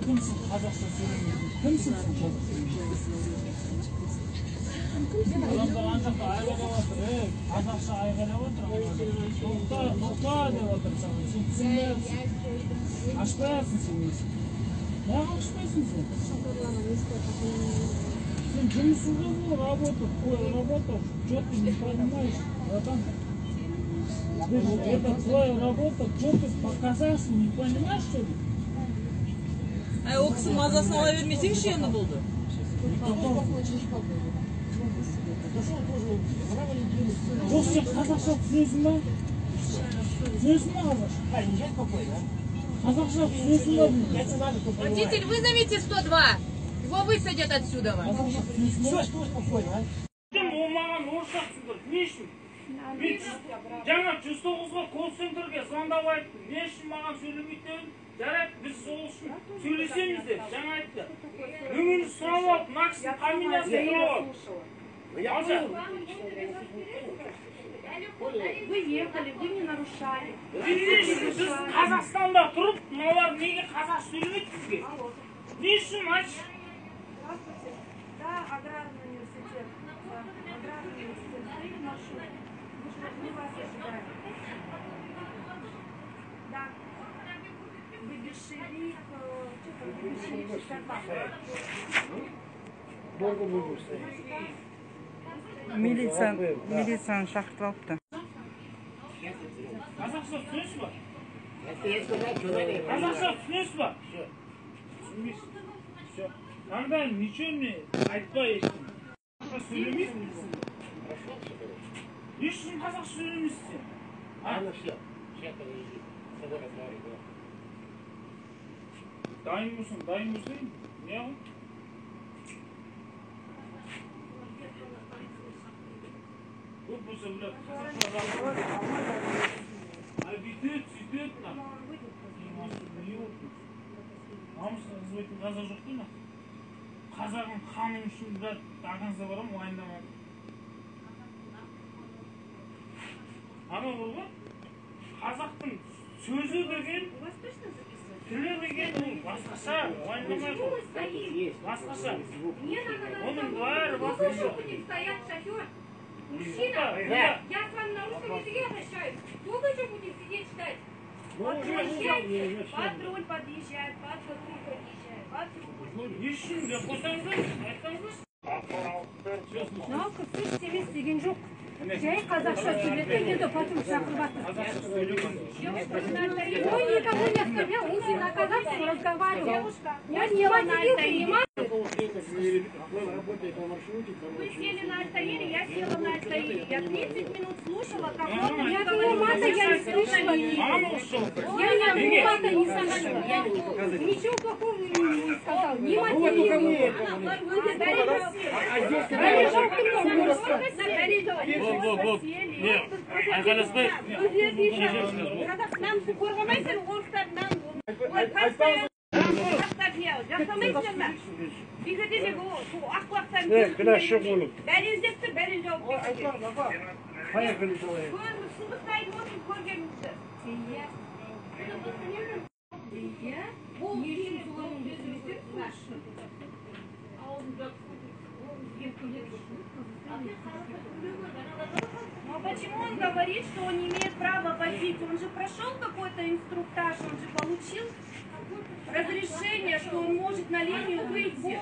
Kimsin Қазақша söylemiyorsun? Kimsin sen Adamlar ancak ayğalab otur, Қазақша ayğalab otur. Nokta deb otur sana. Sen түсінбейсің. Ашпайсың sen несін? Неге ашпайсың sen? Sen жұмысың ғой, работа, что ты не понимаешь, братан? Это твоя работа, что ты по-казахски не понимаешь, что ли? O kısım mağazasını ala vermeseymiş yanında buldu. Жоқ, сен қазақша түсінесің ба? Түсінесің ба қазақша? Қазақша түсінесің ба? Водитель, вызовите 102. Его высадят отсюда. Все, что спокойно, а? Сен маған орысша түсіндір, не үшін? Мен жаңа 109-ға колл-центрге звондап айттым. Не үшін маған сөйлемейді дедім? Жарайды, біз сол үшін сөйлесеміз деп жаңа айтты. Нөмірін сұрап алып, мына кісінің фамилиясын сұрап алып. Вы ехали, вы не нарушали. Біз Қазақстанда тұрып, мыналар неге қазақ сөйлемейді бізге? Не үшін айтшы? Да, аграрный университет. Аграрный университет. Стоит маршрут. Мы вас ожидаем. Да. Вы большевик, что-то вы большевик 62. Милицияны шақыртып алыпты. Қазақша түсінесіз ба? Қазақша түсінесіз ба? Түсінбейсіз. Все. Аңдайын, ничего мне айтпай ешкім. Қазақша сөйлемейсің. Не үшін қазақша сөйлемейсің сен? Дайын болсын, не ғой? Көп болса біліп, қазақша рахмет. Бүйтет, сөйтет, намысын қызбайтын қазақ жоқ деймін. Қазағын қаным үшін біраз ағаңызда барам, уайымдамам. Ана бол ғой, қазақтың сөзі деген, тілі деген ол басқаша, уайымдамай ғой. Басқаша. Оның бәрі басқаша. Мужчина, я с вами на русском языке обращаюсь. Долго еще будете сидеть ждать? Патруль подъезжает, патруль подъезжает. Ешін де қосаңыз, айтсаңыз. Жалко, слышите, емес деген жоқ. Жай қазақша сөйледі, енді патруль шақырып жатыр. Ой, никому не оскорблял, он сильно оказался, разговаривал. Я не понимаю. Вы сели на Альтаире, я села на Альтаире. Я 30 минут слушала, как он мне говорил. Мата я не слышала. Я ни мата не слышала. Ничего плохого не сказал. Ни материи. Қазақстанды қорғамайсың, орыстардан. Жасамайсыңдар ма? Бекердегі ақлақтарын дәлелдеп тұр, дәлел жауып береді. Сынықты айтып отырып көргенімізді. Но почему он говорит, что он не имеет права возить? Он же прошел какой-то инструктаж, он же получил разрешение, что он может на линию выйти.